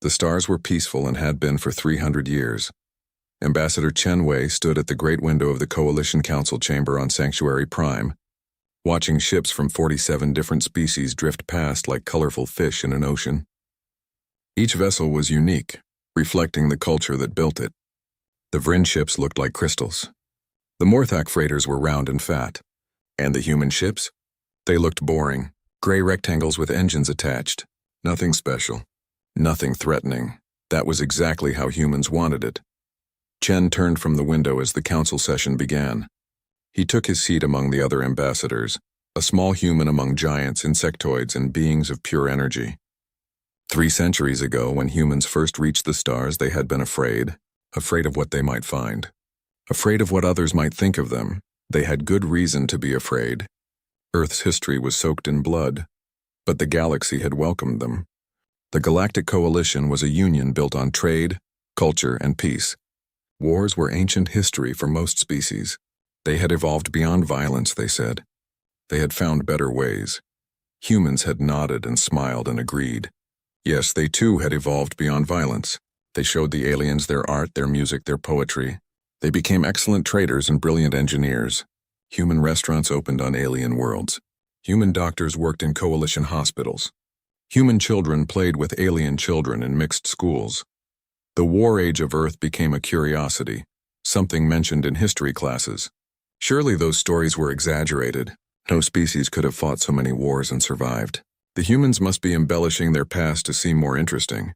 The stars were peaceful and had been for 300 years. Ambassador Chen Wei stood at the great window of the Coalition Council chamber on Sanctuary Prime, watching ships from 47 different species drift past like colorful fish in an ocean. Each vessel was unique, reflecting the culture that built it. The Vrin ships looked like crystals. The Morthak freighters were round and fat. And the human ships? They looked boring, gray rectangles with engines attached. Nothing special. Nothing threatening. That was exactly how humans wanted it. Chen turned from the window as the council session began. He took his seat among the other ambassadors, a small human among giants, insectoids, and beings of pure energy. 3 centuries ago, when humans first reached the stars, they had been afraid of what they might find, afraid of what others might think of them. They had good reason to be afraid. Earth's history was soaked in blood, but the galaxy had welcomed them. The Galactic Coalition was a union built on trade, culture, and peace. Wars were ancient history for most species. They had evolved beyond violence, they said. They had found better ways. Humans had nodded and smiled and agreed. Yes, they too had evolved beyond violence. They showed the aliens their art, their music, their poetry. They became excellent traders and brilliant engineers. Human restaurants opened on alien worlds. Human doctors worked in coalition hospitals. Human children played with alien children in mixed schools. The war age of Earth became a curiosity, something mentioned in history classes. Surely those stories were exaggerated. No species could have fought so many wars and survived. The humans must be embellishing their past to seem more interesting.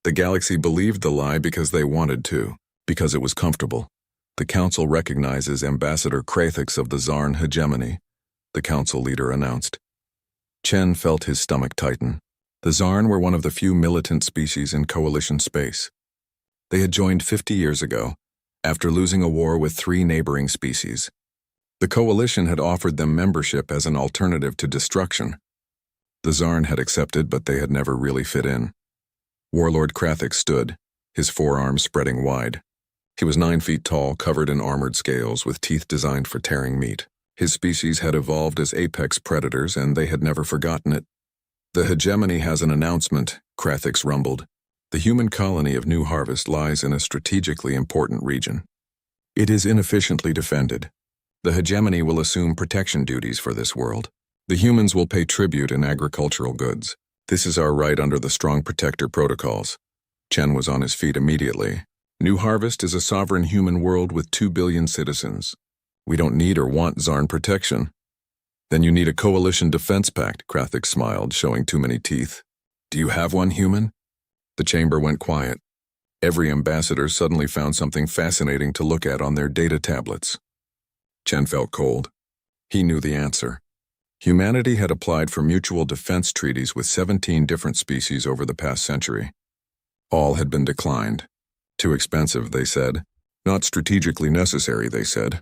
The galaxy believed the lie because they wanted to, because it was comfortable. The council recognizes Ambassador Krathix of the Zarn hegemony, the council leader announced. Chen felt his stomach tighten. The Zarn were one of the few militant species in coalition space. They had joined 50 years ago, after losing a war with 3 neighboring species. The coalition had offered them membership as an alternative to destruction. The Zarn had accepted, but they had never really fit in. Warlord Krathix stood, his forearms spreading wide. He was 9 feet tall, covered in armored scales, with teeth designed for tearing meat. His species had evolved as apex predators, and they had never forgotten it. The hegemony has an announcement, Krathix rumbled. The human colony of New Harvest lies in a strategically important region. It is inefficiently defended. The hegemony will assume protection duties for this world. The humans will pay tribute in agricultural goods. This is our right under the Strong Protector protocols. Chen was on his feet immediately. New Harvest is a sovereign human world with 2 billion citizens. We don't need or want Zarn protection. Then you need a coalition defense pact, Krathix smiled, showing too many teeth. Do you have one, human? The chamber went quiet. Every ambassador suddenly found something fascinating to look at on their data tablets. Chen felt cold. He knew the answer. Humanity had applied for mutual defense treaties with 17 different species over the past century. All had been declined. Too expensive, they said. Not strategically necessary, they said.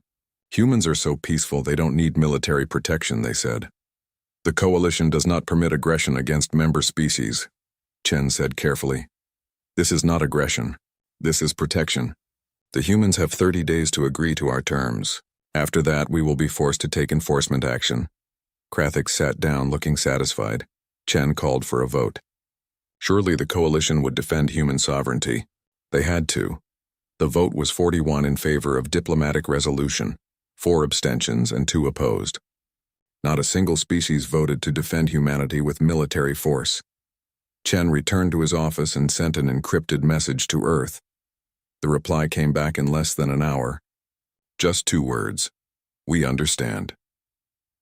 Humans are so peaceful they don't need military protection, they said. The coalition does not permit aggression against member species, Chen said carefully. This is not aggression. This is protection. The humans have 30 days to agree to our terms. After that, we will be forced to take enforcement action. Krathix sat down, looking satisfied. Chen called for a vote. Surely the coalition would defend human sovereignty. They had to. The vote was 41 in favor of diplomatic resolution, 4 abstentions and 2 opposed. Not a single species voted to defend humanity with military force. Chen returned to his office and sent an encrypted message to Earth. The reply came back in less than an hour. Just 2 words. We understand.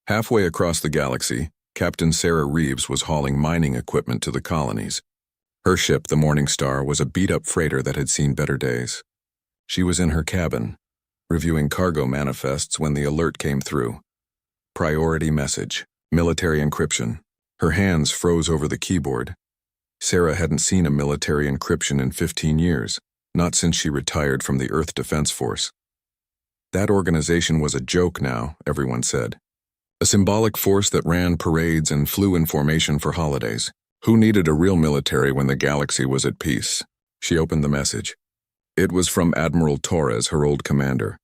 Halfway across the galaxy, Captain Sarah Reeves was hauling mining equipment to the colonies. Her ship, the Morning Star, was a beat-up freighter that had seen better days. She was in her cabin, reviewing cargo manifests when the alert came through. Priority message, military encryption. Her hands froze over the keyboard. Sarah hadn't seen a military encryption in 15 years, not since she retired from the Earth Defense Force. That organization was a joke now, everyone said. A symbolic force that ran parades and flew in formation for holidays. Who needed a real military when the galaxy was at peace? She opened the message. It was from Admiral Torres, her old commander.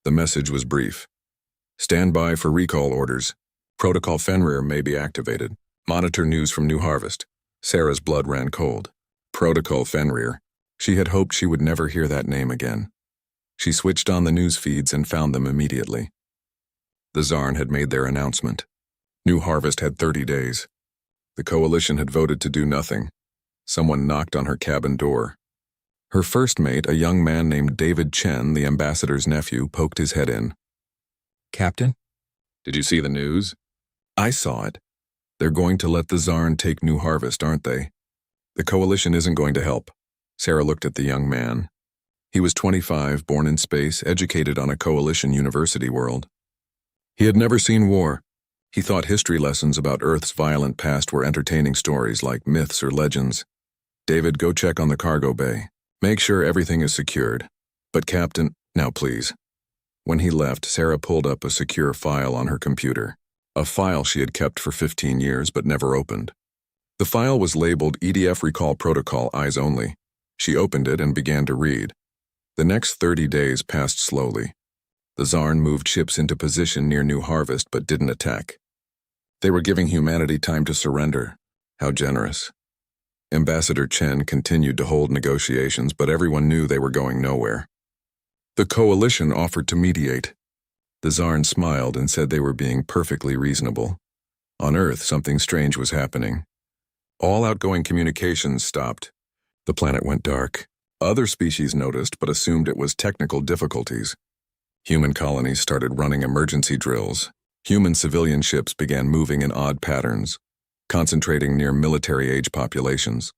The message was brief. Stand by for recall orders. Protocol Fenrir may be activated. Monitor news from New Harvest. Sarah's blood ran cold. Protocol Fenrir. She had hoped she would never hear that name again. She switched on the news feeds and found them immediately. The Zarn had made their announcement. New Harvest had 30 days. The coalition had voted to do nothing. Someone knocked on her cabin door. Her first mate, a young man named David Chen, the ambassador's nephew, poked his head in. Captain? Did you see the news? I saw it. They're going to let the Zarn take New Harvest, aren't they? The coalition isn't going to help. Sarah looked at the young man. He was 25, born in space, educated on a coalition university world. He had never seen war. He thought history lessons about Earth's violent past were entertaining stories like myths or legends. David, go check on the cargo bay. Make sure everything is secured. But Captain, now please. When he left, Sarah pulled up a secure file on her computer. A file she had kept for 15 years but never opened. The file was labeled EDF Recall Protocol Eyes Only. She opened it and began to read. The next 30 days passed slowly. The Zarn moved ships into position near New Harvest but didn't attack. They were giving humanity time to surrender. How generous. Ambassador Chen continued to hold negotiations, but everyone knew they were going nowhere. The coalition offered to mediate. The Zarn smiled and said they were being perfectly reasonable. On Earth, something strange was happening. All outgoing communications stopped. The planet went dark. Other species noticed but assumed it was technical difficulties. Human colonies started running emergency drills. Human civilian ships began moving in odd patterns, concentrating near military-age populations.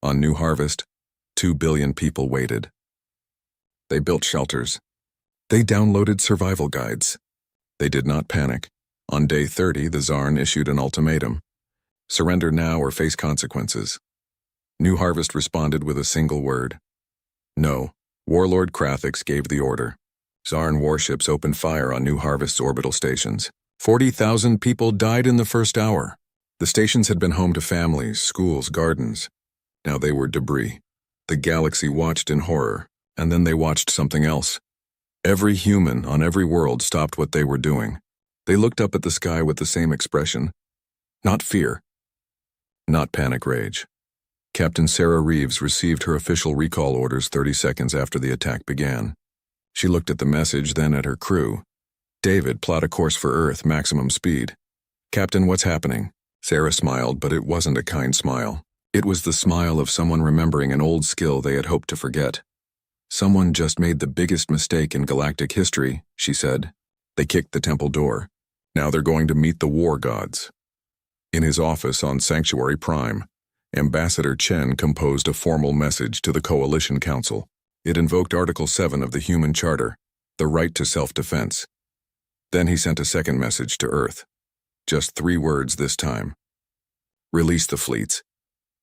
On New Harvest, 2 billion people waited. They built shelters. They downloaded survival guides. They did not panic. On day 30, the Zarn issued an ultimatum. Surrender now or face consequences. New Harvest responded with a single word. No. Warlord Krathix gave the order. Zarn warships opened fire on New Harvest's orbital stations. 40,000 people died in the first hour. The stations had been home to families, schools, gardens. Now they were debris. The galaxy watched in horror, and then they watched something else. Every human on every world stopped what they were doing. They looked up at the sky with the same expression. Not fear. Not panic rage. Captain Sarah Reeves received her official recall orders 30 seconds after the attack began. She looked at the message, then at her crew. David, plot a course for Earth, maximum speed. Captain, what's happening? Sarah smiled, but it wasn't a kind smile. It was the smile of someone remembering an old skill they had hoped to forget. Someone just made the biggest mistake in galactic history, she said. They kicked the temple door. Now they're going to meet the war gods. In his office on Sanctuary Prime, Ambassador Chen composed a formal message to the Coalition Council. It invoked Article 7 of the Human Charter, the right to self-defense. Then he sent a second message to Earth. Just 3 words this time. Release the fleets.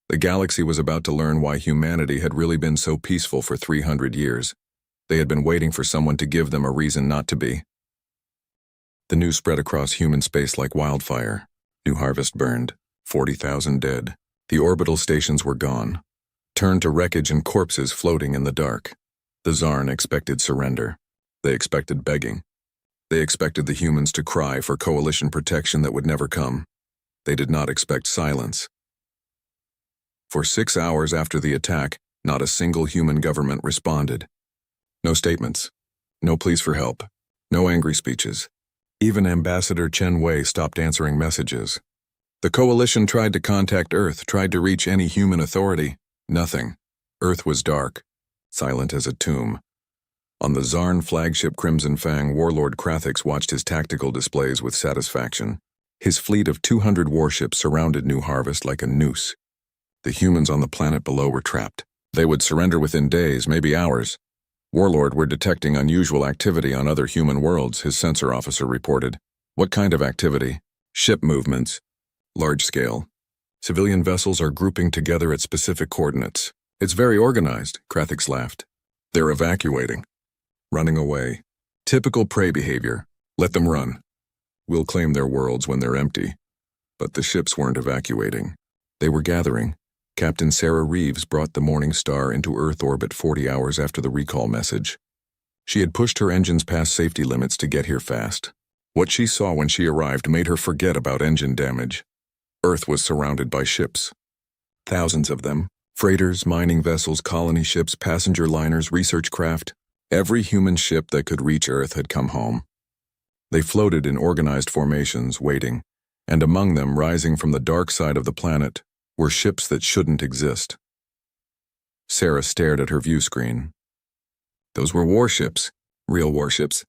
The galaxy was about to learn why humanity had really been so peaceful for 300 years. They had been waiting for someone to give them a reason not to be. The news spread across human space like wildfire. New Harvest burned. 40,000 dead. The orbital stations were gone, turned to wreckage and corpses floating in the dark. The Zarn expected surrender. They expected begging. They expected the humans to cry for coalition protection that would never come. They did not expect silence. For 6 hours after the attack, not a single human government responded. No statements. No pleas for help. No angry speeches. Even Ambassador Chen Wei stopped answering messages. The coalition tried to contact Earth, tried to reach any human authority. Nothing. Earth was dark, silent as a tomb. On the Zarn flagship Crimson Fang, Warlord Krathix watched his tactical displays with satisfaction. His fleet of 200 warships surrounded New Harvest like a noose. The humans on the planet below were trapped. They would surrender within days, maybe hours. Warlord, we're detecting unusual activity on other human worlds, his sensor officer reported. What kind of activity? Ship movements. Large scale. Civilian vessels are grouping together at specific coordinates. It's very organized, Krathix laughed. They're evacuating. Running away. Typical prey behavior. Let them run. We'll claim their worlds when they're empty. But the ships weren't evacuating. They were gathering. Captain Sarah Reeves brought the Morning Star into Earth orbit 40 hours after the recall message. She had pushed her engines past safety limits to get here fast. What she saw when she arrived made her forget about engine damage. Earth was surrounded by ships. Thousands of them, Freighters, mining vessels, colony ships, passenger liners, research craft. Every human ship that could reach Earth had come home. They floated in organized formations, waiting, and among them, rising from the dark side of the planet, were ships that shouldn't exist. Sarah stared at her view screen. Those were warships, real warships.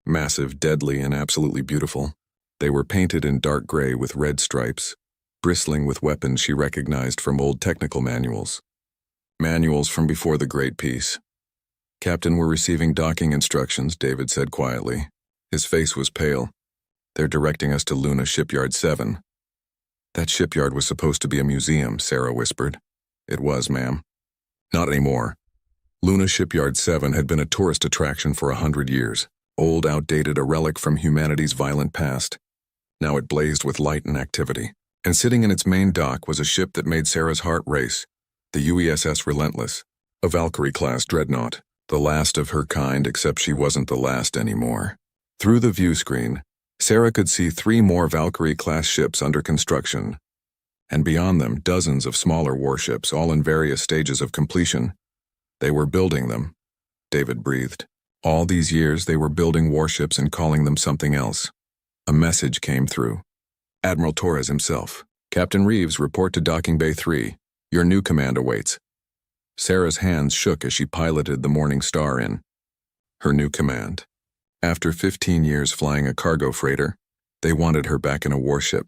Massive, deadly, and absolutely beautiful. They were painted in dark gray with red stripes, bristling with weapons she recognized from old technical manuals. Manuals from before the Great Peace. "Captain, we're receiving docking instructions," David said quietly. His face was pale. "They're directing us to Luna Shipyard 7. "That shipyard was supposed to be a museum," Sarah whispered. "It was, ma'am." "Not anymore." Luna Shipyard 7 had been a tourist attraction for 100 years, old, outdated, a relic from humanity's violent past. Now it blazed with light and activity, and sitting in its main dock was a ship that made Sarah's heart race, the UESS Relentless, a Valkyrie-class dreadnought, the last of her kind, except she wasn't the last anymore. Through the view screen, Sarah could see 3 more Valkyrie-class ships under construction, and beyond them dozens of smaller warships, all in various stages of completion. They were building them. David breathed. All these years they were building warships and calling them something else. A message came through. Admiral Torres himself. "Captain Reeves, report to Docking Bay 3. Your new command awaits." Sarah's hands shook as she piloted the Morning Star in. Her new command. After 15 years flying a cargo freighter, they wanted her back in a warship.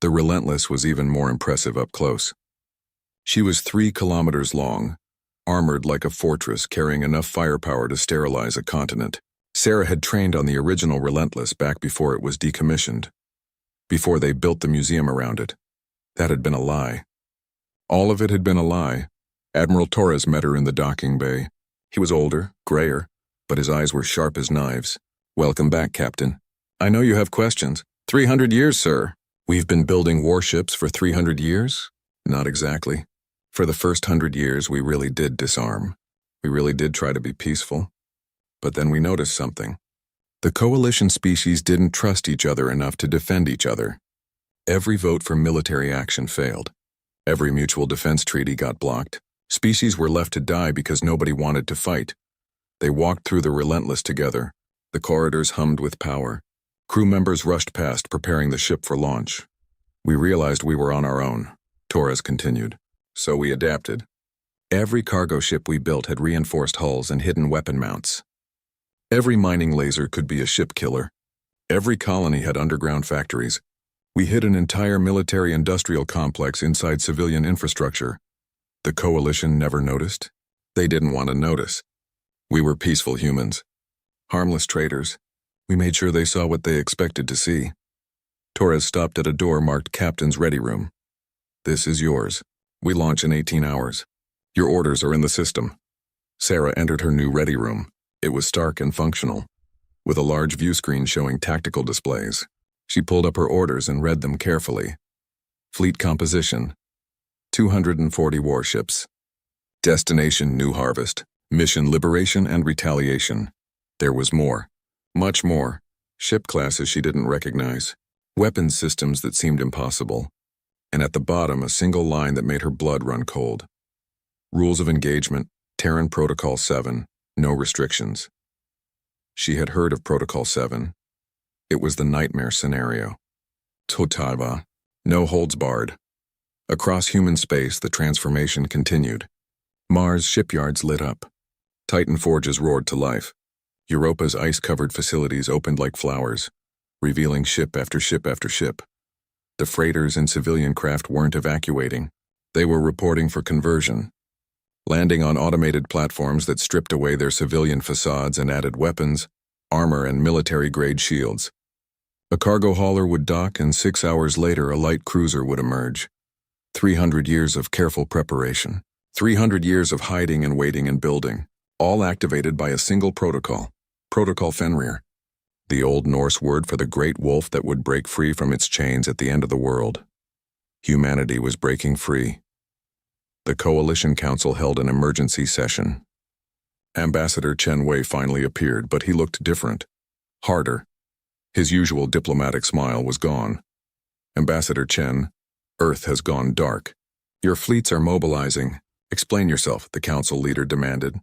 The Relentless was even more impressive up close. She was 3 kilometers long, armored like a fortress, carrying enough firepower to sterilize a continent. Sarah had trained on the original Relentless back before it was decommissioned, before they built the museum around it. That had been a lie. All of it had been a lie. Admiral Torres met her in the docking bay. He was older, grayer, but his eyes were sharp as knives. "Welcome back, Captain. I know you have questions." 300 years, sir." "We've been building warships for 300 years? Not exactly. For the first 100 years, we really did disarm. We really did try to be peaceful. But then we noticed something. The coalition species didn't trust each other enough to defend each other. Every vote for military action failed. Every mutual defense treaty got blocked. Species were left to die because nobody wanted to fight. They walked through the Relentless together. The corridors hummed with power. Crew members rushed past, preparing the ship for launch. "We realized we were on our own," Torres continued. "So we adapted. Every cargo ship we built had reinforced hulls and hidden weapon mounts. Every mining laser could be a ship killer. Every colony had underground factories. We hid an entire military-industrial complex inside civilian infrastructure. The coalition never noticed. They didn't want to notice. We were peaceful humans. Harmless traitors. We made sure they saw what they expected to see." Torres stopped at a door marked Captain's Ready Room. "This is yours. We launch in 18 hours. Your orders are in the system." Sarah entered her new Ready Room. It was stark and functional, with a large view screen showing tactical displays. She pulled up her orders and read them carefully. Fleet composition: 240 warships. Destination New Harvest. Mission Liberation and Retaliation. There was more. Much more. Ship classes she didn't recognize. Weapons systems that seemed impossible. And at the bottom, a single line that made her blood run cold. Rules of engagement, Terran Protocol 7, no restrictions. She had heard of Protocol 7. It was the nightmare scenario. Totava, no holds barred. Across human space, the transformation continued. Mars shipyards lit up. Titan forges roared to life. Europa's ice-covered facilities opened like flowers, revealing ship after ship after ship. The freighters and civilian craft weren't evacuating. They were reporting for conversion, landing on automated platforms that stripped away their civilian facades and added weapons, armor, and military-grade shields. A cargo hauler would dock, and 6 hours later a light cruiser would emerge. 300 years of careful preparation. 300 years of hiding and waiting and building, all activated by a single protocol, Protocol Fenrir, the Old Norse word for the great wolf that would break free from its chains at the end of the world. Humanity was breaking free. The Coalition Council held an emergency session. Ambassador Chen Wei finally appeared, but he looked different, harder. His usual diplomatic smile was gone. "Ambassador Chen, Earth has gone dark. Your fleets are mobilizing, Explain yourself, the council leader demanded.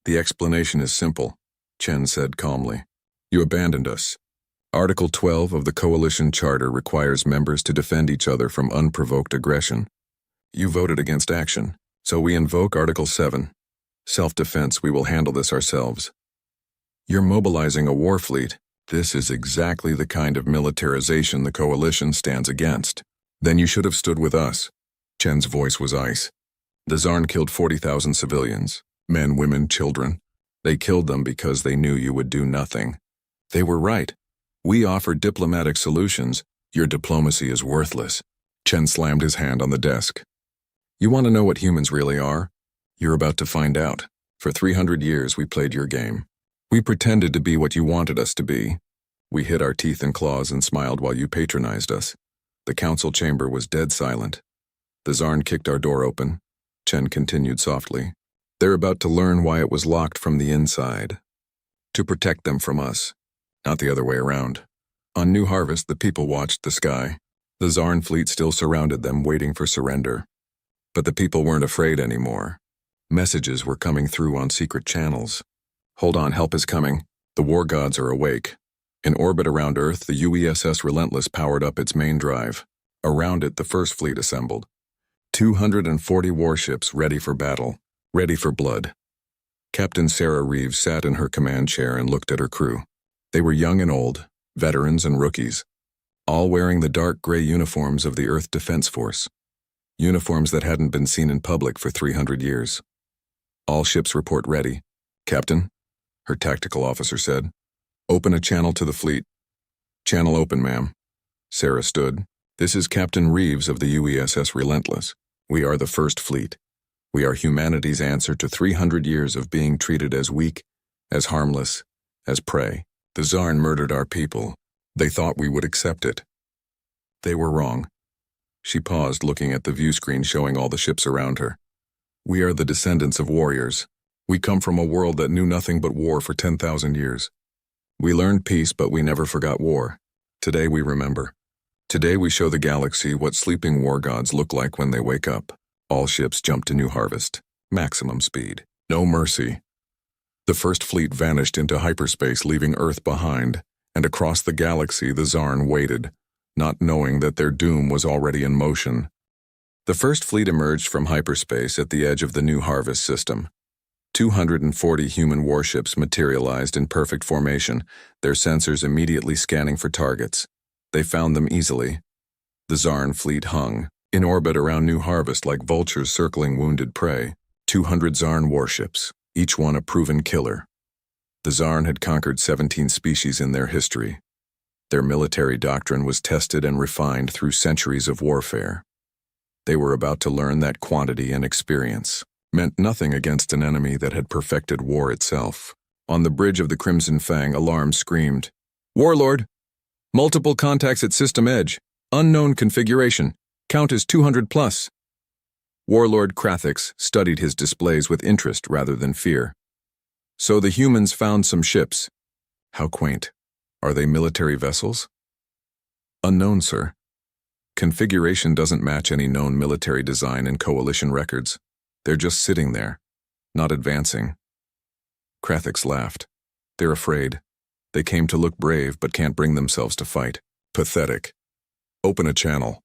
The explanation is simple, Chen said calmly. You abandoned us. Article 12 of the Coalition Charter requires members to defend each other from unprovoked aggression. You voted against action, so we invoke Article 7. Self-defense, we will handle this ourselves. You're mobilizing a war fleet. This is exactly the kind of militarization the Coalition stands against. Then you should have stood with us. Chen's voice was ice. The Zarn killed 40,000 civilians, men, women, children. They killed them because they knew you would do nothing. They were right. We offered diplomatic solutions. Your diplomacy is worthless. Chen slammed his hand on the desk. You want to know what humans really are? You're about to find out. For 300 years we played your game. We pretended to be what you wanted us to be. We hid our teeth and claws and smiled while you patronized us. The council chamber was dead silent. The Zarn kicked our door open. Chen continued softly. They're about to learn why it was locked from the inside. To protect them from us, not the other way around. On New Harvest, the people watched the sky. The Zarn fleet still surrounded them, waiting for surrender. But the people weren't afraid anymore. Messages were coming through on secret channels. Hold on, help is coming. The war gods are awake. In orbit around Earth, the UESS Relentless powered up its main drive. Around it, the First Fleet assembled. 240 warships ready for battle, ready for blood. Captain Sarah Reeves sat in her command chair and looked at her crew. They were young and old, veterans and rookies, all wearing the dark gray uniforms of the Earth Defense Force. Uniforms that hadn't been seen in public for 300 years. All ships report ready. Captain, her tactical officer said. Open a channel to the fleet. Channel open, ma'am. Sarah stood. This is Captain Reeves of the UESS Relentless. We are the First Fleet. We are humanity's answer to 300 years of being treated as weak, as harmless, as prey. The Zarn murdered our people. They thought we would accept it. They were wrong. She paused, looking at the view screen showing all the ships around her. We are the descendants of warriors. We come from a world that knew nothing but war for 10,000 years. We learned peace, but we never forgot war. Today we remember. Today we show the galaxy what sleeping war gods look like when they wake up. All ships jump to New Harvest. Maximum speed. No mercy. The First Fleet vanished into hyperspace, leaving Earth behind, and across the galaxy the Zarn waited, not knowing that their doom was already in motion. The First Fleet emerged from hyperspace at the edge of the New Harvest system. 240 human warships materialized in perfect formation, their sensors immediately scanning for targets. They found them easily. The Zarn fleet hung, in orbit around New Harvest like vultures circling wounded prey. 200 Zarn warships, each one a proven killer. The Zarn had conquered 17 species in their history. Their military doctrine was tested and refined through centuries of warfare. They were about to learn that quantity and experience meant nothing against an enemy that had perfected war itself. On the bridge of the Crimson Fang, alarm screamed, "Warlord! Multiple contacts at system edge. Unknown configuration. Count as 200 plus." Warlord Krathix studied his displays with interest rather than fear. So the humans found some ships. How quaint. Are they military vessels? Unknown, sir. Configuration doesn't match any known military design in Coalition records. They're just sitting there, not advancing. Krathix laughed. They're afraid. They came to look brave but can't bring themselves to fight. Pathetic. Open a channel.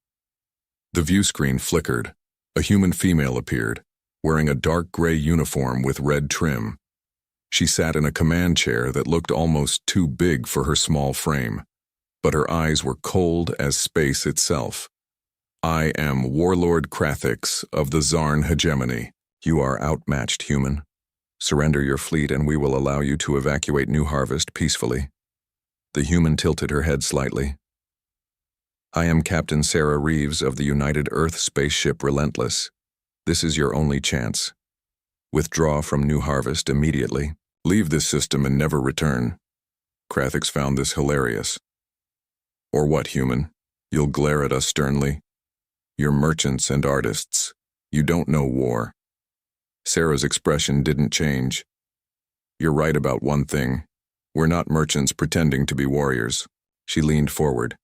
The view screen flickered. A human female appeared, wearing a dark gray uniform with red trim. She sat in a command chair that looked almost too big for her small frame, but her eyes were cold as space itself. I am Warlord Krathix of the Zarn hegemony. You are outmatched, human. Surrender your fleet and we will allow you to evacuate New Harvest peacefully. The human tilted her head slightly. I am Captain Sarah Reeves of the United Earth spaceship Relentless. This is your only chance. Withdraw from New Harvest immediately. Leave this system and never return. Krathix found this hilarious. Or what, human? You'll glare at us sternly? You're merchants and artists. You don't know war. Sarah's expression didn't change. You're right about one thing. We're not merchants pretending to be warriors. She leaned forward.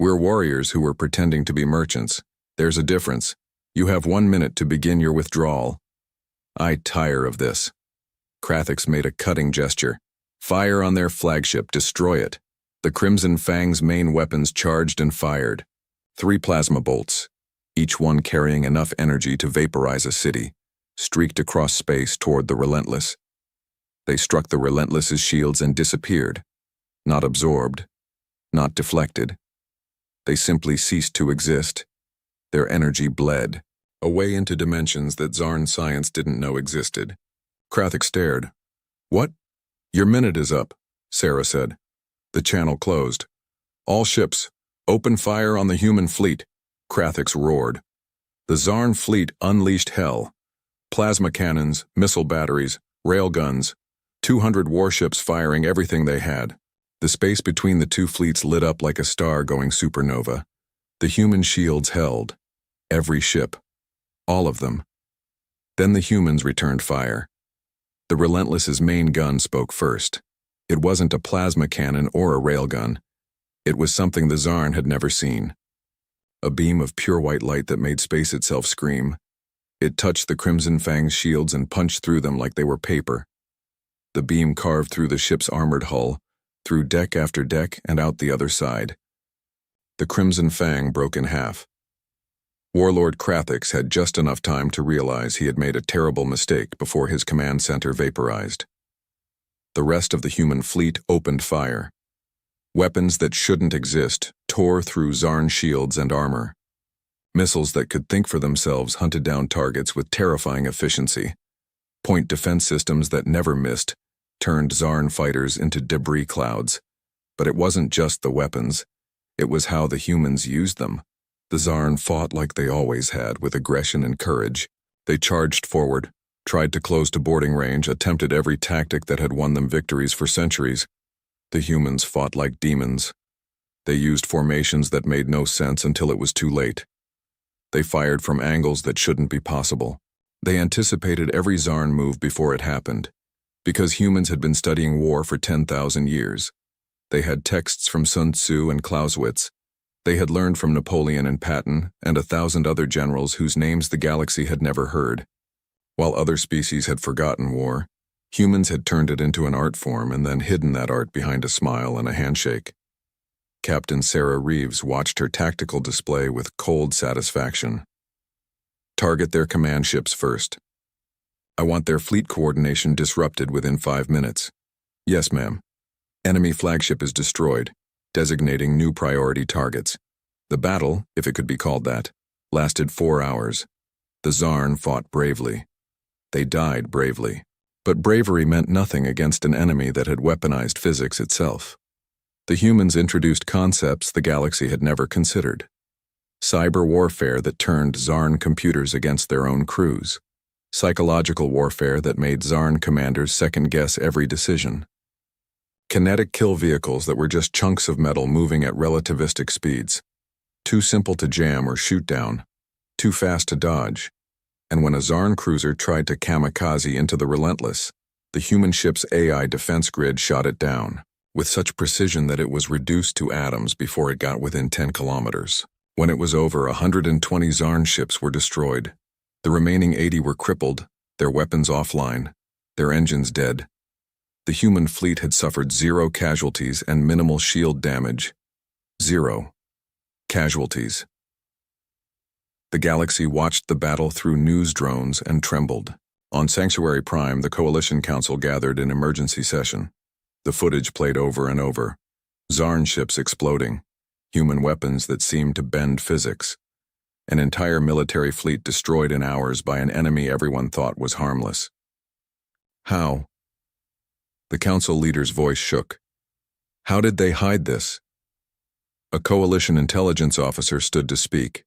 We're warriors who were pretending to be merchants. There's a difference. You have 1 minute to begin your withdrawal. I tire of this. Krathix made a cutting gesture. Fire on their flagship, destroy it. The Crimson Fang's main weapons charged and fired. 3 plasma bolts, each one carrying enough energy to vaporize a city, streaked across space toward the Relentless. They struck the Relentless's shields and disappeared. Not absorbed, not deflected. They simply ceased to exist. Their energy bled, away into dimensions that Zarn science didn't know existed. Krathix stared. What? Your minute is up, Sarah said. The channel closed. All ships, open fire on the human fleet, Krathix roared. The Zarn fleet unleashed hell. Plasma cannons, missile batteries, railguns, 200 warships firing everything they had. The space between the two fleets lit up like a star going supernova. The human shields held. Every ship. All of them. Then the humans returned fire. The Relentless's main gun spoke first. It wasn't a plasma cannon or a railgun. It was something the Zarn had never seen. A beam of pure white light that made space itself scream. It touched the Crimson Fang's shields and punched through them like they were paper. The beam carved through the ship's armored hull, through deck after deck and out the other side. The Crimson Fang broke in half. Warlord Krathix had just enough time to realize he had made a terrible mistake before his command center vaporized. The rest of the human fleet opened fire. Weapons that shouldn't exist tore through Zarn shields and armor. Missiles that could think for themselves hunted down targets with terrifying efficiency. Point defense systems that never missed turned Zarn fighters into debris clouds. But it wasn't just the weapons. It was how the humans used them. The Zarn fought like they always had, with aggression and courage. They charged forward, tried to close to boarding range, attempted every tactic that had won them victories for centuries. The humans fought like demons. They used formations that made no sense until it was too late. They fired from angles that shouldn't be possible. They anticipated every Zarn move before it happened, because humans had been studying war for 10,000 years. They had texts from Sun Tzu and Clausewitz. They had learned from Napoleon and Patton and 1,000 other generals whose names the galaxy had never heard. While other species had forgotten war, humans had turned it into an art form and then hidden that art behind a smile and a handshake. Captain Sarah Reeves watched her tactical display with cold satisfaction. Target their command ships first. I want their fleet coordination disrupted within 5 minutes. Yes, ma'am. Enemy flagship is destroyed, designating new priority targets. The battle, if it could be called that, lasted 4 hours. The Zarn fought bravely. They died bravely. But bravery meant nothing against an enemy that had weaponized physics itself. The humans introduced concepts the galaxy had never considered. Cyber warfare that turned Zarn computers against their own crews. Psychological warfare that made Zarn commanders second-guess every decision. Kinetic kill vehicles that were just chunks of metal moving at relativistic speeds. Too simple to jam or shoot down. Too fast to dodge. And when a Zarn cruiser tried to kamikaze into the Relentless, the human ship's AI defense grid shot it down, with such precision that it was reduced to atoms before it got within 10 kilometers. When it was over, 120 Zarn ships were destroyed. The remaining 80 were crippled, their weapons offline, their engines dead. The human fleet had suffered 0 casualties and minimal shield damage. 0 casualties. The galaxy watched the battle through news drones and trembled. On Sanctuary Prime, the Coalition Council gathered in emergency session. The footage played over and over. Zarn ships exploding. Human weapons that seemed to bend physics. An entire military fleet destroyed in hours by an enemy everyone thought was harmless. How? The council leader's voice shook. How did they hide this? A coalition intelligence officer stood to speak.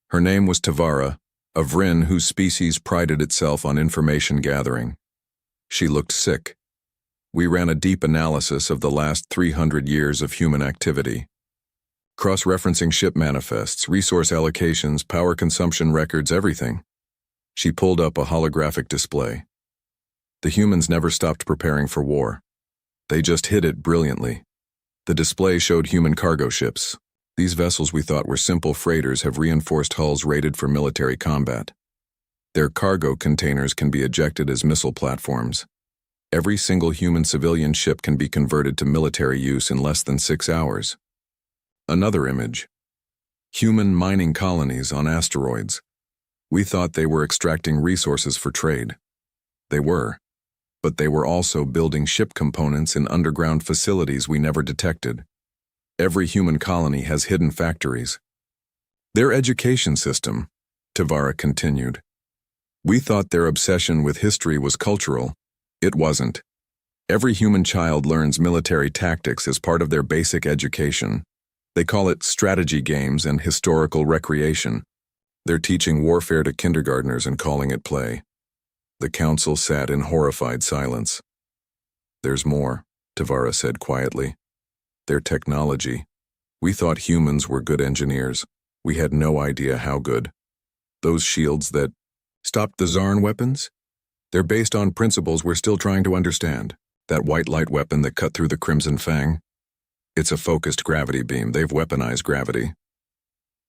Her name was Tavara, a Vryn whose species prided itself on information gathering. She looked sick. We ran a deep analysis of the last 300 years of human activity. Cross-referencing ship manifests, resource allocations, power consumption records, everything. She pulled up a holographic display. The humans never stopped preparing for war. They just hid it brilliantly. The display showed human cargo ships. These vessels we thought were simple freighters have reinforced hulls rated for military combat. Their cargo containers can be ejected as missile platforms. Every single human civilian ship can be converted to military use in less than 6 hours. Another image. Human mining colonies on asteroids. We thought they were extracting resources for trade. They were. But they were also building ship components in underground facilities we never detected. Every human colony has hidden factories. Their education system, Tavara continued. We thought their obsession with history was cultural. It wasn't. Every human child learns military tactics as part of their basic education. They call it strategy games and historical recreation. They're teaching warfare to kindergartners and calling it play. The council sat in horrified silence. There's more, Tavara said quietly. Their technology. We thought humans were good engineers. We had no idea how good. Those shields that stopped the Zarn weapons? They're based on principles we're still trying to understand. That white light weapon that cut through the Crimson Fang? It's a focused gravity beam. They've weaponized gravity.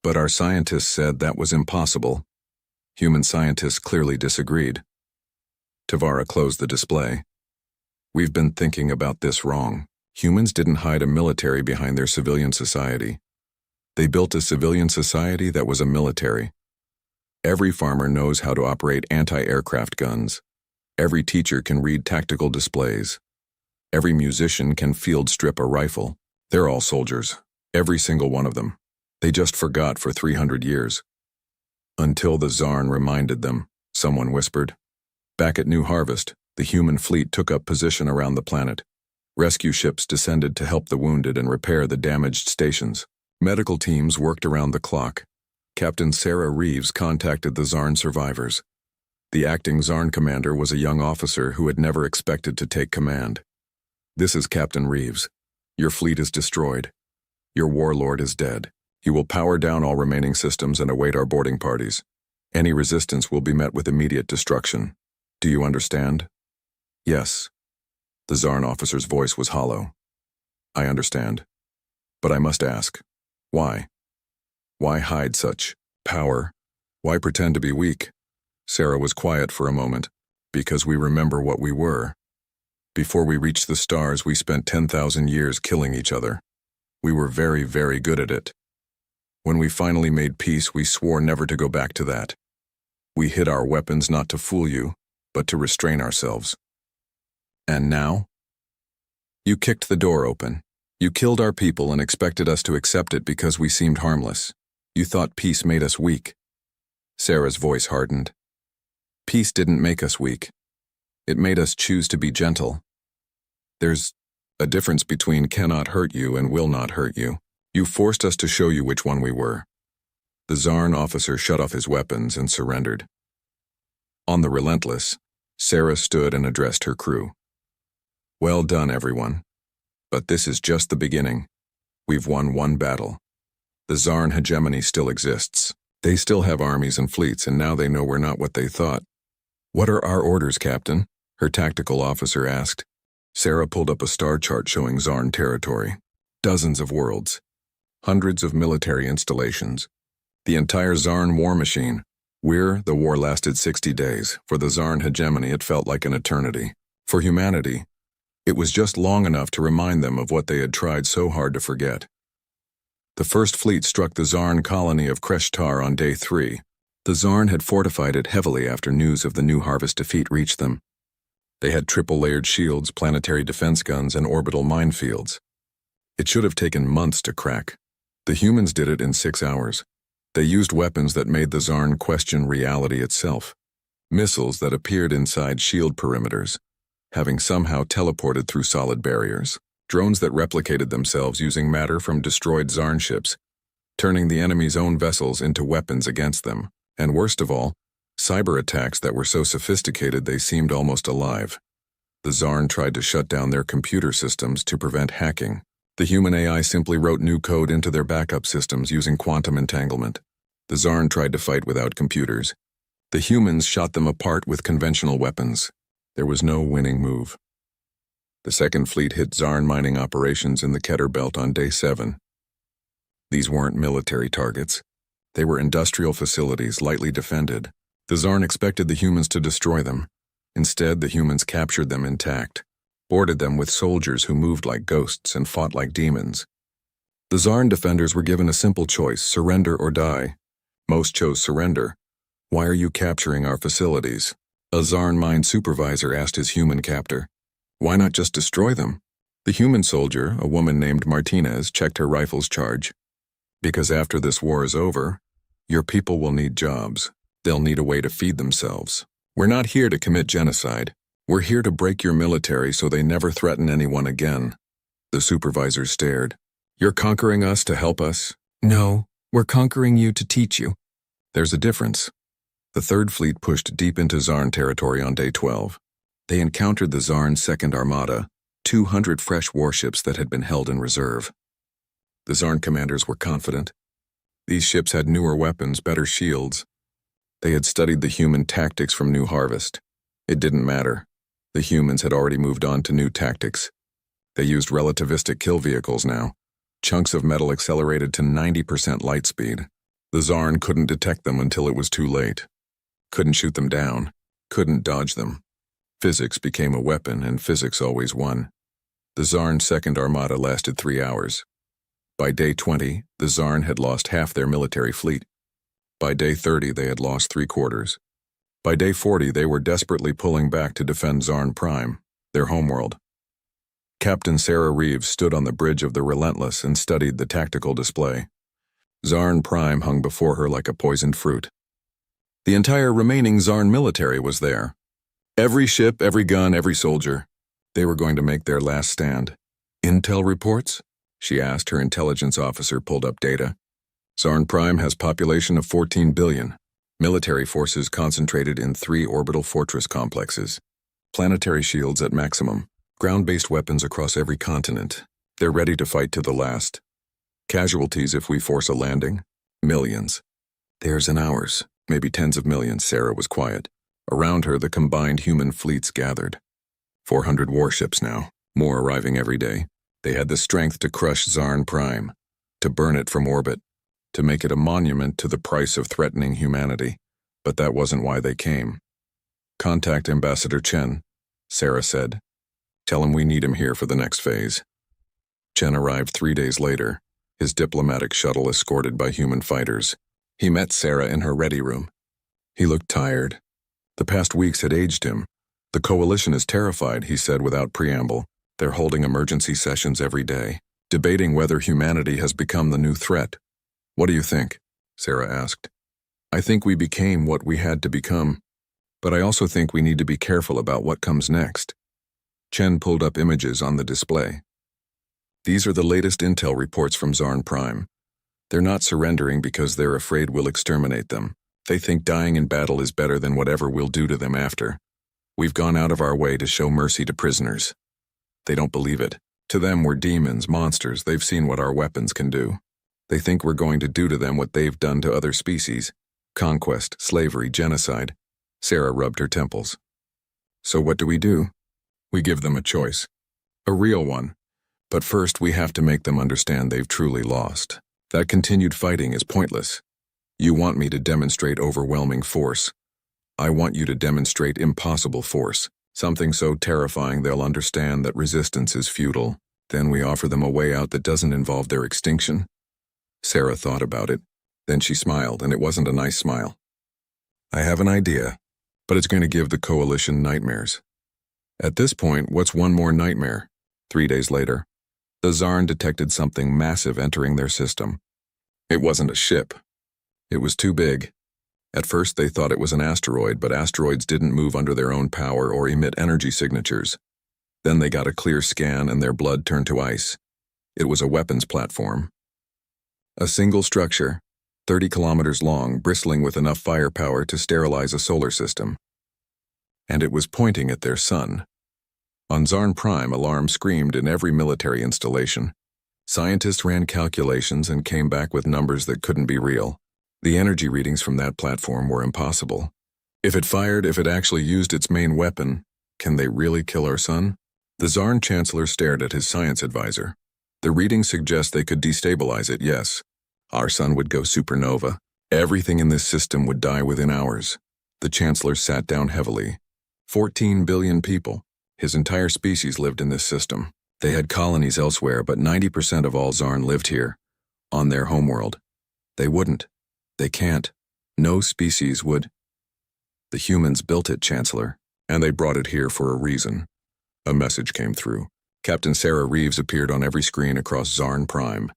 But our scientists said that was impossible. Human scientists clearly disagreed. Tavara closed the display. We've been thinking about this wrong. Humans didn't hide a military behind their civilian society. They built a civilian society that was a military. Every farmer knows how to operate anti-aircraft guns. Every teacher can read tactical displays. Every musician can field strip a rifle. They're all soldiers, every single one of them. They just forgot for 300 years. Until the Zarn reminded them, someone whispered. Back at New Harvest, the human fleet took up position around the planet. Rescue ships descended to help the wounded and repair the damaged stations. Medical teams worked around the clock. Captain Sarah Reeves contacted the Zarn survivors. The acting Zarn commander was a young officer who had never expected to take command. This is Captain Reeves. Your fleet is destroyed. Your warlord is dead. He will power down all remaining systems and await our boarding parties. Any resistance will be met with immediate destruction. Do you understand? Yes. The Zarn officer's voice was hollow. I understand. But I must ask, why? Why hide such power? Why pretend to be weak? Sarah was quiet for a moment. Because we remember what we were. Before we reached the stars, we spent 10,000 years killing each other. We were very, very good at it. When we finally made peace, we swore never to go back to that. We hid our weapons not to fool you, but to restrain ourselves. And now? You kicked the door open. You killed our people and expected us to accept it because we seemed harmless. You thought peace made us weak. Sarah's voice hardened. Peace didn't make us weak. It made us choose to be gentle. There's a difference between cannot hurt you and will not hurt you. You forced us to show you which one we were. The Zarn officer shut off his weapons and surrendered. On the Relentless, Sarah stood and addressed her crew. Well done, everyone. But this is just the beginning. We've won one battle. The Zarn hegemony still exists. They still have armies and fleets, and now they know we're not what they thought. What are our orders, Captain? Her tactical officer asked. Sarah pulled up a star chart showing Zarn territory. Dozens of worlds. Hundreds of military installations. The entire Zarn war machine. The war lasted 60 days. For the Zarn hegemony, it felt like an eternity. For humanity, it was just long enough to remind them of what they had tried so hard to forget. The first fleet struck the Zarn colony of Kreshtar on day 3. The Zarn had fortified it heavily after news of the New Harvest defeat reached them. They had triple-layered shields, planetary defense guns, and orbital minefields. It should have taken months to crack. The humans did it in 6 hours. They used weapons that made the Zarn question reality itself. Missiles that appeared inside shield perimeters, having somehow teleported through solid barriers. Drones that replicated themselves using matter from destroyed Zarn ships, turning the enemy's own vessels into weapons against them. And worst of all, cyber attacks that were so sophisticated they seemed almost alive. The Zarn tried to shut down their computer systems to prevent hacking. The human AI simply wrote new code into their backup systems using quantum entanglement. The Zarn tried to fight without computers. The humans shot them apart with conventional weapons. There was no winning move. The second fleet hit Zarn mining operations in the Keter Belt on day 7. These weren't military targets. They were industrial facilities lightly defended. The Zarn expected the humans to destroy them. Instead, the humans captured them intact, boarded them with soldiers who moved like ghosts and fought like demons. The Zarn defenders were given a simple choice: surrender or die. Most chose surrender. Why are you capturing our facilities? A Zarn mine supervisor asked his human captor. Why not just destroy them? The human soldier, a woman named Martinez, checked her rifle's charge. Because after this war is over, your people will need jobs. They'll need a way to feed themselves. We're not here to commit genocide. We're here to break your military so they never threaten anyone again. The supervisor stared. You're conquering us to help us? No, we're conquering you to teach you. There's a difference. The Third Fleet pushed deep into Zarn territory on day 12. They encountered the Zarn's Second Armada, 200 fresh warships that had been held in reserve. The Zarn commanders were confident. These ships had newer weapons, better shields. They had studied the human tactics from New Harvest. It didn't matter. The humans had already moved on to new tactics. They used relativistic kill vehicles now. Chunks of metal accelerated to 90% light speed. The Zarn couldn't detect them until it was too late. Couldn't shoot them down. Couldn't dodge them. Physics became a weapon, and physics always won. The Zarn's Second Armada lasted 3 hours. By day 20, the Zarn had lost half their military fleet. By day 30, they had lost 3/4. By day 40, they were desperately pulling back to defend Zarn Prime, their homeworld. Captain Sarah Reeves stood on the bridge of the Relentless and studied the tactical display. Zarn Prime hung before her like a poisoned fruit. The entire remaining Zarn military was there. Every ship, every gun, every soldier. They were going to make their last stand. Intel reports? She asked. Her intelligence officer pulled up data. Zarn Prime has population of 14 billion. Military forces concentrated in 3 orbital fortress complexes. Planetary shields at maximum. Ground-based weapons across every continent. They're ready to fight to the last. Casualties if we force a landing? Millions. Theirs and ours. Maybe tens of millions. Sarah was quiet. Around her, the combined human fleets gathered. 400 warships now, more arriving every day. They had the strength to crush Zarn Prime, to burn it from orbit, to make it a monument to the price of threatening humanity. But that wasn't why they came. Contact Ambassador Chen, Sarah said. Tell him we need him here for the next phase. Chen arrived 3 days later, his diplomatic shuttle escorted by human fighters. He met Sarah in her ready room. He looked tired. The past weeks had aged him. The coalition is terrified, he said without preamble. They're holding emergency sessions every day, debating whether humanity has become the new threat. What do you think? Sarah asked. I think we became what we had to become, but I also think we need to be careful about what comes next. Chen pulled up images on the display. These are the latest intel reports from Zarn Prime. They're not surrendering because they're afraid we'll exterminate them. They think dying in battle is better than whatever we'll do to them after. We've gone out of our way to show mercy to prisoners. They don't believe it. To them, we're demons, monsters. They've seen what our weapons can do. They think we're going to do to them what they've done to other species. Conquest, slavery, genocide. Sarah rubbed her temples. So what do? We give them a choice. A real one. But first, we have to make them understand they've truly lost. That continued fighting is pointless. You want me to demonstrate overwhelming force. I want you to demonstrate impossible force, something so terrifying they'll understand that resistance is futile. Then we offer them a way out that doesn't involve their extinction. Sarah thought about it. Then she smiled, and it wasn't a nice smile. I have an idea, but it's going to give the coalition nightmares. At this point, what's one more nightmare? 3 days later, the Zarn detected something massive entering their system. It wasn't a ship. It was too big. At first they thought it was an asteroid, but asteroids didn't move under their own power or emit energy signatures. Then they got a clear scan and their blood turned to ice. It was a weapons platform. A single structure, 30 kilometers long, bristling with enough firepower to sterilize a solar system. And it was pointing at their sun. On Zarn Prime, alarms screamed in every military installation. Scientists ran calculations and came back with numbers that couldn't be real. The energy readings from that platform were impossible. If it fired, if it actually used its main weapon, can they really kill our sun? The Zarn Chancellor stared at his science advisor. The readings suggest they could destabilize it, yes, Our sun would go supernova. Everything in this system would die within hours. The Chancellor sat down heavily. 14 billion people. His entire species lived in this system. They had colonies elsewhere, but 90% of all Zarn lived here, on their homeworld. They wouldn't. They can't. No species would. The humans built it, Chancellor, and they brought it here for a reason. A message came through. Captain Sarah Reeves appeared on every screen across Zarn Prime.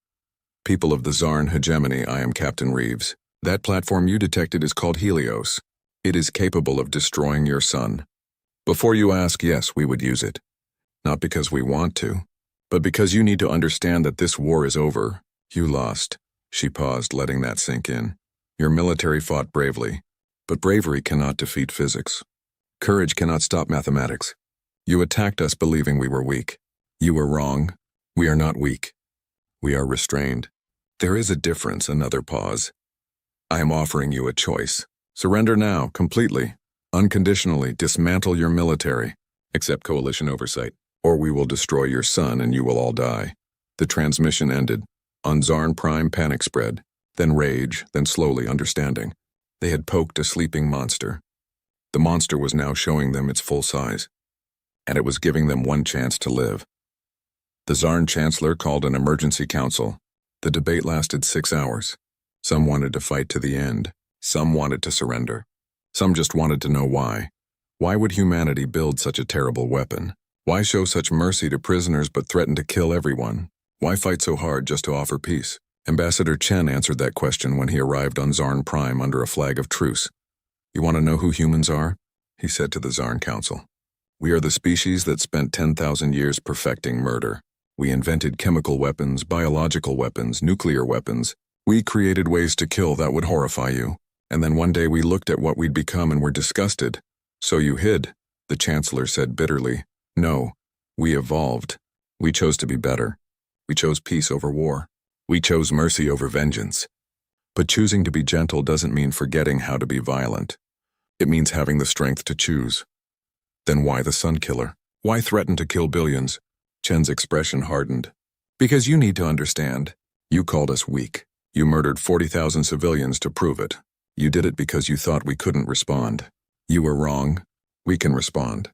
People of the Zarn hegemony, I am Captain Reeves. That platform you detected is called Helios. It is capable of destroying your sun. Before you ask, yes, we would use it. Not because we want to, but because you need to understand that this war is over. You lost. She paused, letting that sink in. Your military fought bravely, but bravery cannot defeat physics. Courage cannot stop mathematics. You attacked us believing we were weak. You were wrong. We are not weak. We are restrained. There is a difference. Another pause. I am offering you a choice. Surrender now, completely, unconditionally, dismantle your military, accept coalition oversight, or we will destroy your sun and you will all die. The transmission ended. On Zarn Prime, panic spread, then rage, then slowly understanding. They had poked a sleeping monster. The monster was now showing them its full size, and it was giving them one chance to live. The Zarn Chancellor called an emergency council. The debate lasted 6 hours. Some wanted to fight to the end. Some wanted to surrender. Some just wanted to know why. Why would humanity build such a terrible weapon? Why show such mercy to prisoners but threaten to kill everyone? Why fight so hard just to offer peace? Ambassador Chen answered that question when he arrived on Zarn Prime under a flag of truce. You want to know who humans are? He said to the Zarn Council. We are the species that spent 10,000 years perfecting murder. We invented chemical weapons, biological weapons, nuclear weapons. We created ways to kill that would horrify you. And then one day we looked at what we'd become and were disgusted. So you hid, the Chancellor said bitterly. No, we evolved. We chose to be better. We chose peace over war. We chose mercy over vengeance. But choosing to be gentle doesn't mean forgetting how to be violent. It means having the strength to choose. Then why the Sun Killer? Why threaten to kill billions? Chen's expression hardened. Because you need to understand. You called us weak. You murdered 40,000 civilians to prove it. You did it because you thought we couldn't respond. You were wrong. We can respond.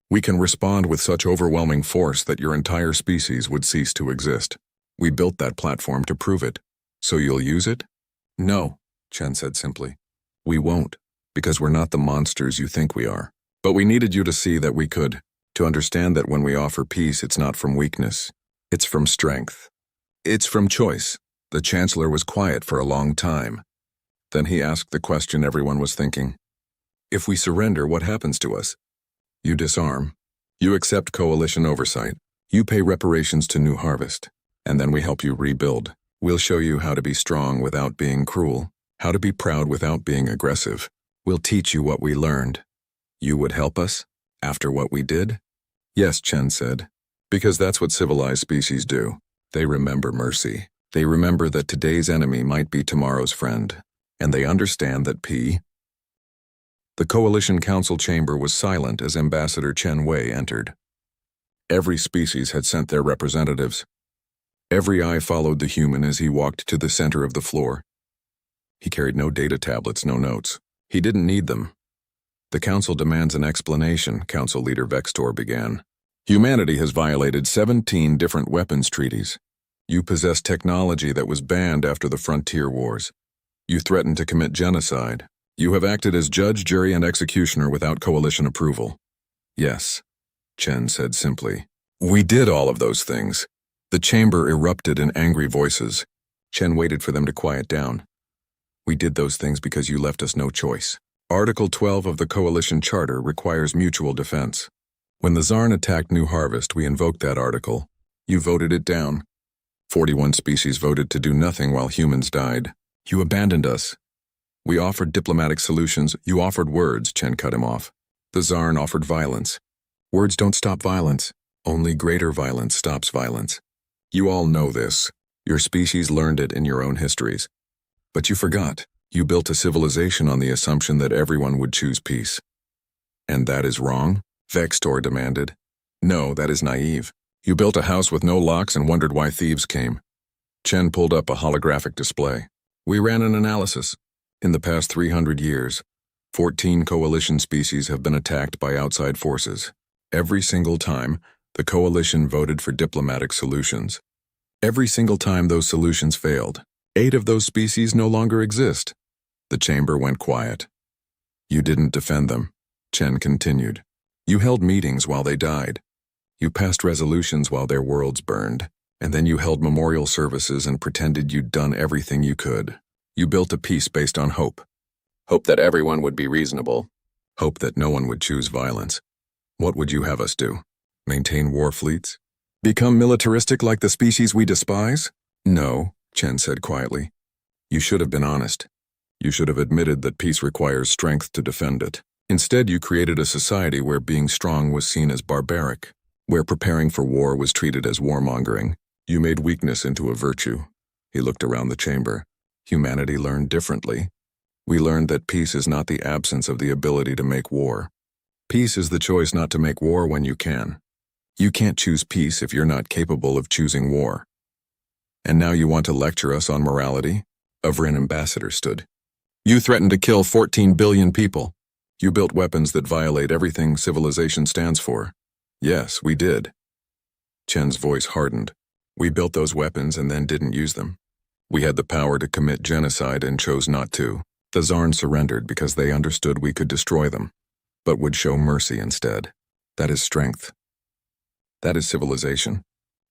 We can respond with such overwhelming force that your entire species would cease to exist. We built that platform to prove it. So you'll use it? No, Chen said simply. We won't, because we're not the monsters you think we are. But we needed you to see that we could, to understand that when we offer peace, it's not from weakness. It's from strength. It's from choice. The Chancellor was quiet for a long time. Then he asked the question everyone was thinking. If we surrender, what happens to us? You disarm. You accept coalition oversight. You pay reparations to New Harvest. And then we help you rebuild. We'll show you how to be strong without being cruel, how to be proud without being aggressive. We'll teach you what we learned. You would help us? After what we did? Yes, Chen said. Because that's what civilized species do. They remember mercy. They remember that today's enemy might be tomorrow's friend. And they understand that The Coalition Council chamber was silent as Ambassador Chen Wei entered. Every species had sent their representatives. Every eye followed the human as he walked to the center of the floor. He carried no data tablets, no notes. He didn't need them. The Council demands an explanation, Council Leader Vextor began. Humanity has violated 17 different weapons treaties. You possess technology that was banned after the Frontier Wars. You threatened to commit genocide. You have acted as judge, jury, and executioner without coalition approval. Yes, Chen said simply. We did all of those things. The chamber erupted in angry voices. Chen waited for them to quiet down. We did those things because you left us no choice. Article 12 of the Coalition Charter requires mutual defense. When the Zarn attacked New Harvest, we invoked that article. You voted it down. 41 species voted to do nothing while humans died. You abandoned us. We offered diplomatic solutions. You offered words, Chen cut him off. The Zarn offered violence. Words don't stop violence. Only greater violence stops violence. You all know this. Your species learned it in your own histories. But you forgot. You built a civilization on the assumption that everyone would choose peace. And that is wrong? Vextor demanded. No, that is naive. You built a house with no locks and wondered why thieves came. Chen pulled up a holographic display. We ran an analysis. In the past 300 years, 14 coalition species have been attacked by outside forces. Every single time, the coalition voted for diplomatic solutions. Every single time those solutions failed, 8 of those species no longer exist. The chamber went quiet. You didn't defend them, Chen continued. You held meetings while they died. You passed resolutions while their worlds burned. And then you held memorial services and pretended you'd done everything you could. You built a peace based on hope. Hope that everyone would be reasonable. Hope that no one would choose violence. What would you have us do? Maintain war fleets? Become militaristic like the species we despise? No, Chen said quietly. You should have been honest. You should have admitted that peace requires strength to defend it. Instead, you created a society where being strong was seen as barbaric, where preparing for war was treated as warmongering. You made weakness into a virtue. He looked around the chamber. Humanity learned differently. We learned that peace is not the absence of the ability to make war. Peace is the choice not to make war when you can. You can't choose peace if you're not capable of choosing war. And now you want to lecture us on morality? A Vrin ambassador stood. You threatened to kill 14 billion people. You built weapons that violate everything civilization stands for. Yes, we did. Chen's voice hardened. We built those weapons and then didn't use them. We had the power to commit genocide and chose not to. The Zarn surrendered because they understood we could destroy them, but would show mercy instead. That is strength. That is civilization.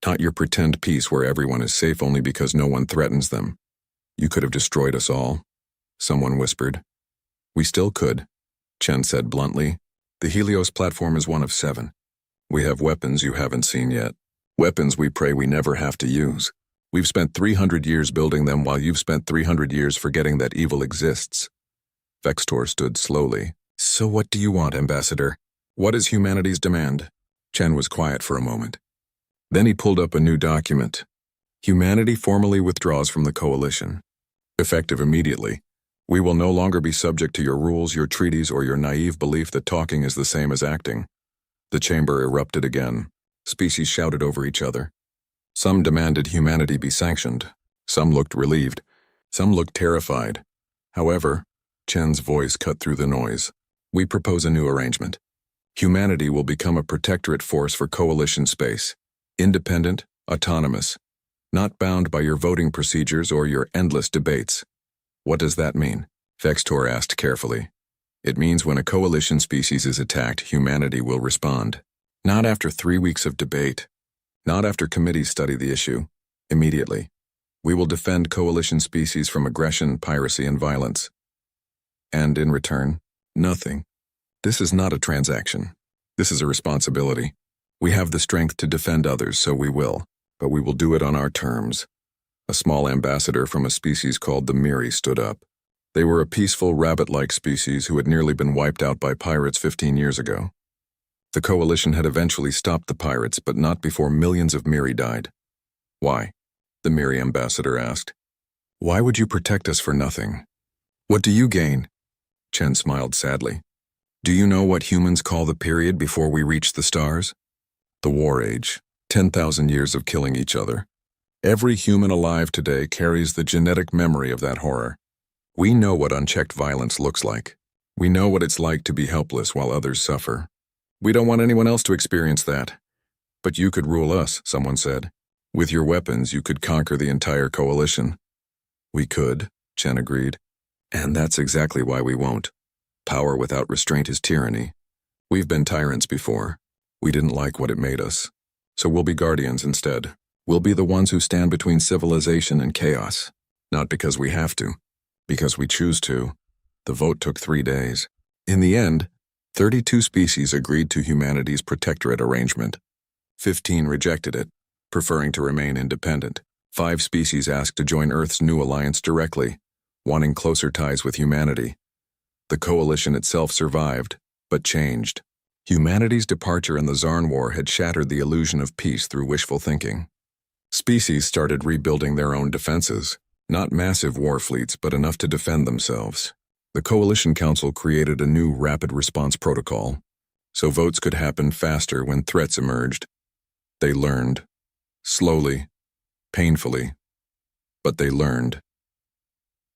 Not your pretend peace where everyone is safe only because no one threatens them. You could have destroyed us all, someone whispered. We still could, Chen said bluntly. The Helios platform is one of 7. We have weapons you haven't seen yet. Weapons we pray we never have to use. We've spent 300 years building them while you've spent 300 years forgetting that evil exists. Vextor stood slowly. So what do you want, Ambassador? What is humanity's demand? Chen was quiet for a moment. Then he pulled up a new document. Humanity formally withdraws from the coalition. Effective immediately. We will no longer be subject to your rules, your treaties, or your naive belief that talking is the same as acting. The chamber erupted again. Species shouted over each other. Some demanded humanity be sanctioned. Some looked relieved. Some looked terrified. However, Chen's voice cut through the noise. We propose a new arrangement. Humanity will become a protectorate force for coalition space. Independent, autonomous. Not bound by your voting procedures or your endless debates. What does that mean? Vextor asked carefully. It means when a coalition species is attacked, humanity will respond. Not after 3 weeks of debate. Not after committees study the issue. Immediately. We will defend coalition species from aggression, piracy, and violence. And in return, nothing. This is not a transaction. This is a responsibility. We have the strength to defend others, so we will. But we will do it on our terms. A small ambassador from a species called the Miri stood up. They were a peaceful, rabbit-like species who had nearly been wiped out by pirates 15 years ago. The coalition had eventually stopped the pirates, but not before millions of Miri died. Why? The Miri ambassador asked. Why would you protect us for nothing? What do you gain? Chen smiled sadly. Do you know what humans call the period before we reach the stars? The War Age. 10,000 years of killing each other. Every human alive today carries the genetic memory of that horror. We know what unchecked violence looks like. We know what it's like to be helpless while others suffer. We don't want anyone else to experience that. But you could rule us, someone said. With your weapons, you could conquer the entire coalition. We could, Chen agreed. And that's exactly why we won't. Power without restraint is tyranny. We've been tyrants before. We didn't like what it made us. So we'll be guardians instead. We'll be the ones who stand between civilization and chaos. Not because we have to. Because we choose to. The vote took 3 days. In the end, 32 species agreed to humanity's protectorate arrangement. 15 rejected it, preferring to remain independent. 5 species asked to join Earth's new alliance directly, wanting closer ties with humanity. The coalition itself survived, but changed. Humanity's departure in the Zarn War had shattered the illusion of peace through wishful thinking. Species started rebuilding their own defenses, not massive war fleets, but enough to defend themselves. The Coalition Council created a new rapid response protocol, so votes could happen faster when threats emerged. They learned, slowly, painfully, But they learned.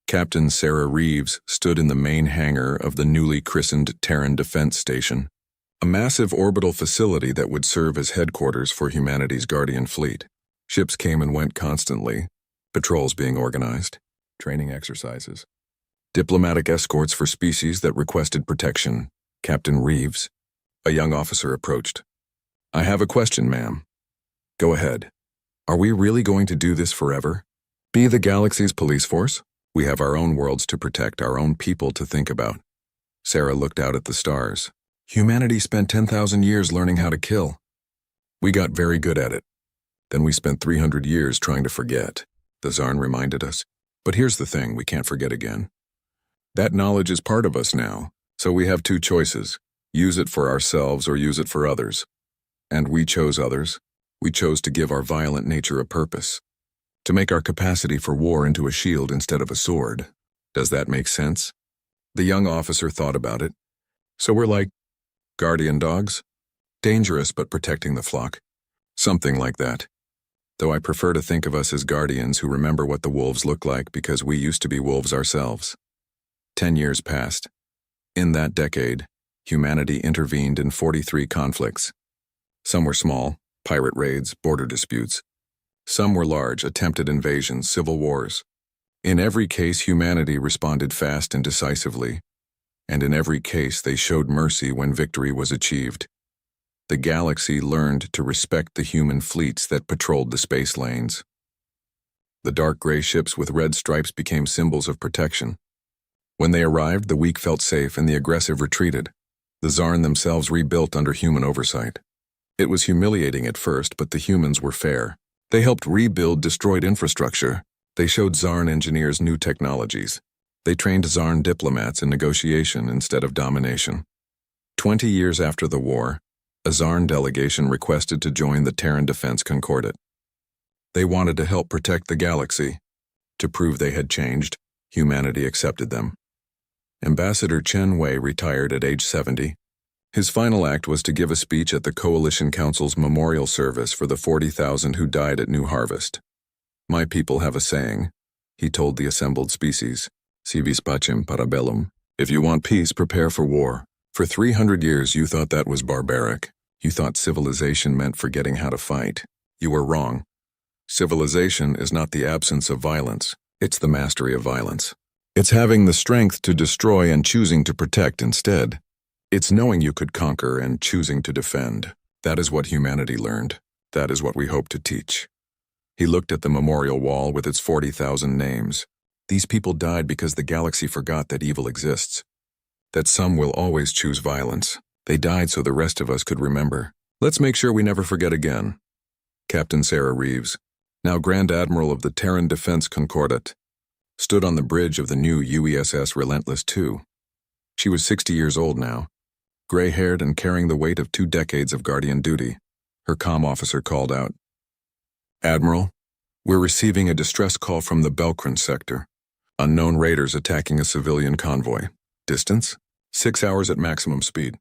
Captain Sarah Reeves stood in the main hangar of the newly christened Terran Defense Station, a massive orbital facility that would serve as headquarters for humanity's Guardian fleet. Ships came and went constantly, patrols being organized, training exercises, diplomatic escorts for species that requested protection. Captain Reeves, a young officer, approached. "I have a question, ma'am." "Go ahead. Are we really going to do this forever? Be the galaxy's police force? We have our own worlds to protect, our own people to think about." Sarah looked out at the stars. "Humanity spent 10,000 years learning how to kill. We got very good at it. Then we spent 300 years trying to forget," the Zarn reminded us. "But here's the thing, we can't forget again. That knowledge is part of us now, so we have two choices. Use it for ourselves or use it for others. And we chose others. We chose to give our violent nature a purpose. To make our capacity for war into a shield instead of a sword. Does that make sense?" The young officer thought about it. "So we're like guardian dogs? Dangerous but protecting the flock. Something like that. Though I prefer to think of us as guardians who remember what the wolves look like because we used to be wolves ourselves." 10 years passed. In that decade, humanity intervened in 43 conflicts. Some were small, pirate raids, border disputes. Some were large, attempted invasions, civil wars. In every case, humanity responded fast and decisively, and in every case they showed mercy when victory was achieved. The galaxy learned to respect the human fleets that patrolled the space lanes. The dark gray ships with red stripes became symbols of protection. When they arrived, the weak felt safe and the aggressive retreated. The Zarn themselves rebuilt under human oversight. It was humiliating at first, but the humans were fair. They helped rebuild destroyed infrastructure. They showed Zarn engineers new technologies. They trained Zarn diplomats in negotiation instead of domination. 20 years after the war, a Zarn delegation requested to join the Terran Defense Concordat. They wanted to help protect the galaxy. To prove they had changed, humanity accepted them. Ambassador Chen Wei retired at age 70. His final act was to give a speech at the Coalition Council's memorial service for the 40,000 who died at New Harvest. "My people have a saying," he told the assembled species, "Si vis pacem para bellum." If you want peace, prepare for war. For 300 years you thought that was barbaric. You thought civilization meant forgetting how to fight. You were wrong. Civilization is not the absence of violence, it's the mastery of violence. It's having the strength to destroy and choosing to protect instead. It's knowing you could conquer and choosing to defend. That is what humanity learned. That is what we hope to teach. He looked at the memorial wall with its 40,000 names. These people died because the galaxy forgot that evil exists. That some will always choose violence. They died so the rest of us could remember. Let's make sure we never forget again. Captain Sarah Reeves, now Grand Admiral of the Terran Defense Concordat, stood on the bridge of the new UESS Relentless II. She was 60 years old now, gray-haired and carrying the weight of 2 decades of Guardian duty. Her comm officer called out, "Admiral, we're receiving a distress call from the Belkran sector. Unknown raiders attacking a civilian convoy. Distance? 6 hours at maximum speed."